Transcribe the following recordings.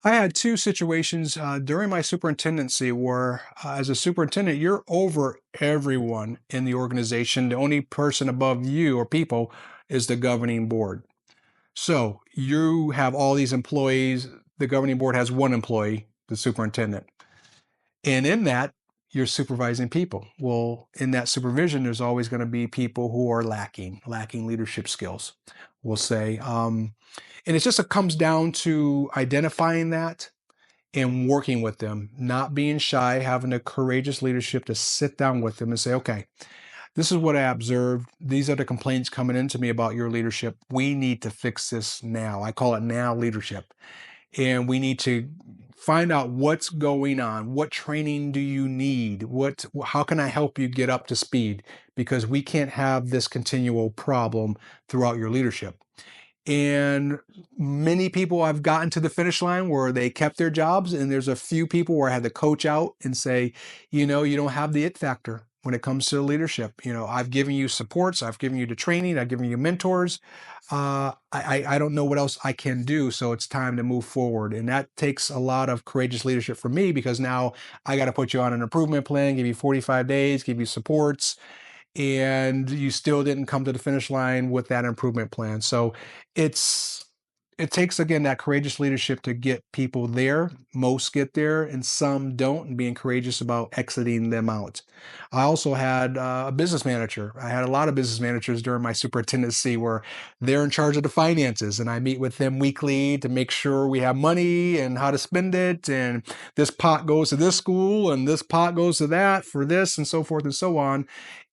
I had two situations during my superintendency where, as a superintendent, you're over everyone in the organization. The only person above you or people is the governing board. So you have all these employees. The governing board has one employee, the superintendent. And in that, you're supervising people. Well, in that supervision, there's always going to be people who are lacking leadership skills, we'll say. And it just comes down to identifying that and working with them, not being shy, having the courageous leadership to sit down with them and say, okay, this is what I observed. These are the complaints coming into me about your leadership. We need to fix this now. I call it now leadership. And we need to find out what's going on. What training do you need? How can I help you get up to speed? Because we can't have this continual problem throughout your leadership. And many people have gotten to the finish line where they kept their jobs, and there's a few people where I had to coach out and say, you don't have the it factor when it comes to leadership. I've given you supports, I've given you the training, I've given you mentors. I don't know what else I can do, so it's time to move forward. And that takes a lot of courageous leadership for me, because now I got to put you on an improvement plan, give you 45 days, give you supports, and you still didn't come to the finish line with that improvement plan. So it's it takes, again, that courageous leadership to get people there. Most get there and some don't, and being courageous about exiting them out. I also had a business manager. I had a lot of business managers during my superintendency where they're in charge of the finances, and I meet with them weekly to make sure we have money and how to spend it, and this pot goes to this school and this pot goes to that for this, and so forth and so on.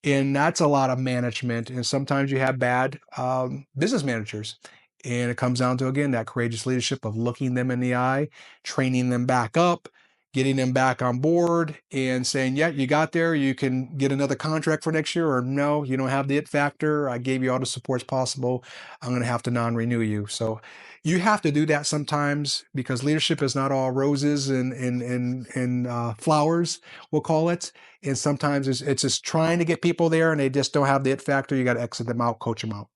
And that's a lot of management. And sometimes you have bad business managers. And it comes down to, again, that courageous leadership of looking them in the eye, training them back up, getting them back on board, and saying, yeah, you got there, you can get another contract for next year, or no, you don't have the it factor. I gave you all the supports possible. I'm going to have to non-renew you. So you have to do that sometimes, because leadership is not all roses and flowers, we'll call it. And sometimes it's just trying to get people there and they just don't have the it factor. You got to exit them out, coach them out.